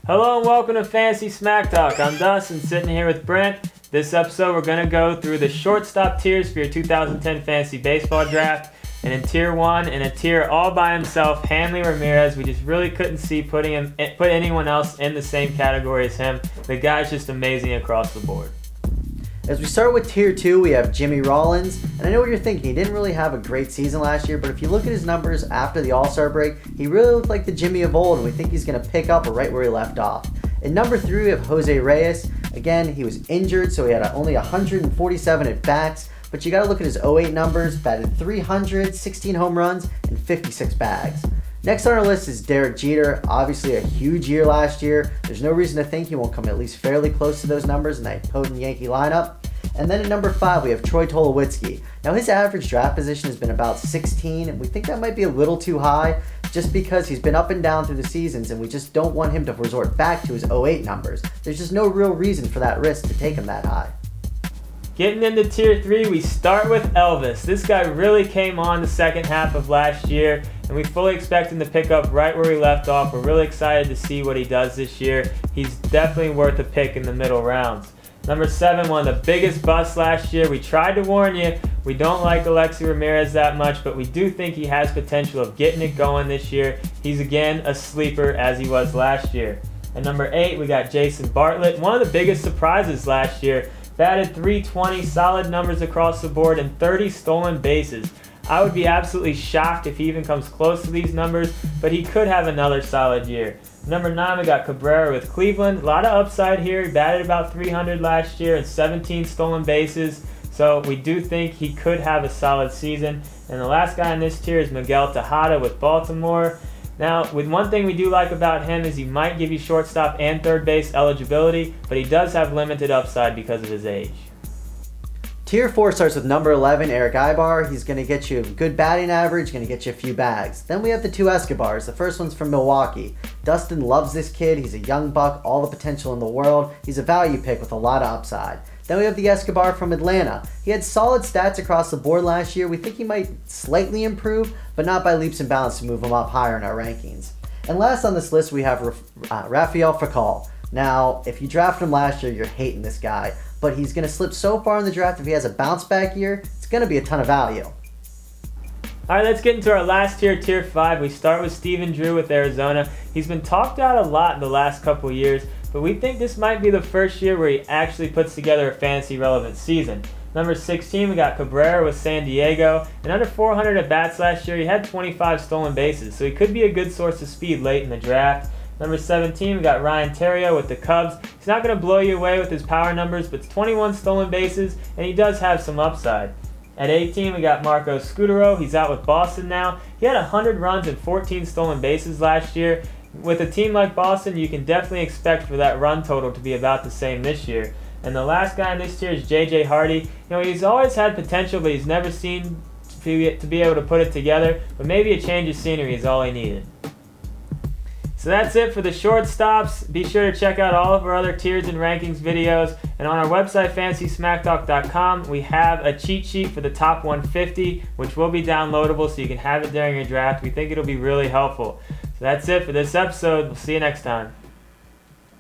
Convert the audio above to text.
Hello and welcome to Fantasy Smack Talk. I'm Dustin, sitting here with Brent. This episode we're going to go through the shortstop tiers for your 2010 Fantasy Baseball Draft. And in Tier 1, in a tier all by himself, Hanley Ramirez. We just really couldn't see put anyone else in the same category as him. The guy's just amazing across the board. As we start with Tier 2, we have Jimmy Rollins. And I know what you're thinking, he didn't really have a great season last year, but if you look at his numbers after the All-Star break, he really looked like the Jimmy of old, and we think he's going to pick up right where he left off. In number 3, we have Jose Reyes. Again, he was injured, so he had only 147 at-bats, but you got to look at his 08 numbers, batted 300, 16 home runs, and 56 bags. Next on our list is Derek Jeter. Obviously a huge year last year. There's no reason to think he won't come at least fairly close to those numbers in that potent Yankee lineup. And then at number 5, we have Troy Tulowitzki. Now his average draft position has been about 16, and we think that might be a little too high just because he's been up and down through the seasons, and we just don't want him to resort back to his 08 numbers. There's just no real reason for that risk to take him that high. Getting into Tier 3, we start with Elvis. This guy really came on the second half of last year, and we fully expect him to pick up right where he left off. We're really excited to see what he does this year. He's definitely worth a pick in the middle rounds. Number 7, one of the biggest busts last year. We tried to warn you, we don't like Alexi Ramirez that much, but we do think he has potential of getting it going this year. He's again a sleeper as he was last year. At number 8, we got Jason Bartlett, one of the biggest surprises last year. Batted .320, solid numbers across the board, and 30 stolen bases. I would be absolutely shocked if he even comes close to these numbers, but he could have another solid year. Number 9, we got Cabrera with Cleveland. A lot of upside here. He batted about .300 last year and 17 stolen bases, so we do think he could have a solid season. And the last guy in this tier is Miguel Tejada with Baltimore. Now, with one thing we do like about him is he might give you shortstop and third base eligibility, but he does have limited upside because of his age. Tier 4 starts with number 11, Eric Ibar. He's going to get you a good batting average, going to get you a few bags. Then we have the two Escobars. The first one's from Milwaukee. Dustin loves this kid. He's a young buck, all the potential in the world. He's a value pick with a lot of upside. Then we have the Escobar from Atlanta. He had solid stats across the board last year. We think he might slightly improve, but not by leaps and bounds to move him up higher in our rankings. And last on this list, we have Rafael Furcal. Now, if you drafted him last year, you're hating this guy, but he's going to slip so far in the draft. If he has a bounce back year, it's going to be a ton of value. All right, let's get into our last tier, Tier 5. We start with Steven Drew with Arizona. He's been talked out a lot the last couple years, but we think this might be the first year where he actually puts together a fantasy relevant season. Number 16, we got Cabrera with San Diego. And under 400 at-bats last year, he had 25 stolen bases, so he could be a good source of speed late in the draft. Number 17, we got Ryan Theriot with the Cubs. He's not going to blow you away with his power numbers, but it's 21 stolen bases, and he does have some upside. At 18, we got Marco Scutaro. He's out with Boston now. He had 100 runs and 14 stolen bases last year. With a team like Boston, you can definitely expect for that run total to be about the same this year. And the last guy in this tier is J.J. Hardy. You know, he's always had potential, but he's never seemed to be able to put it together. But maybe a change of scenery is all he needed. So that's it for the shortstops. Be sure to check out all of our other tiers and rankings videos. And on our website, FantasySmackTalk.com, we have a cheat sheet for the top 150, which will be downloadable so you can have it during your draft. We think it'll be really helpful. So that's it for this episode. We'll see you next time.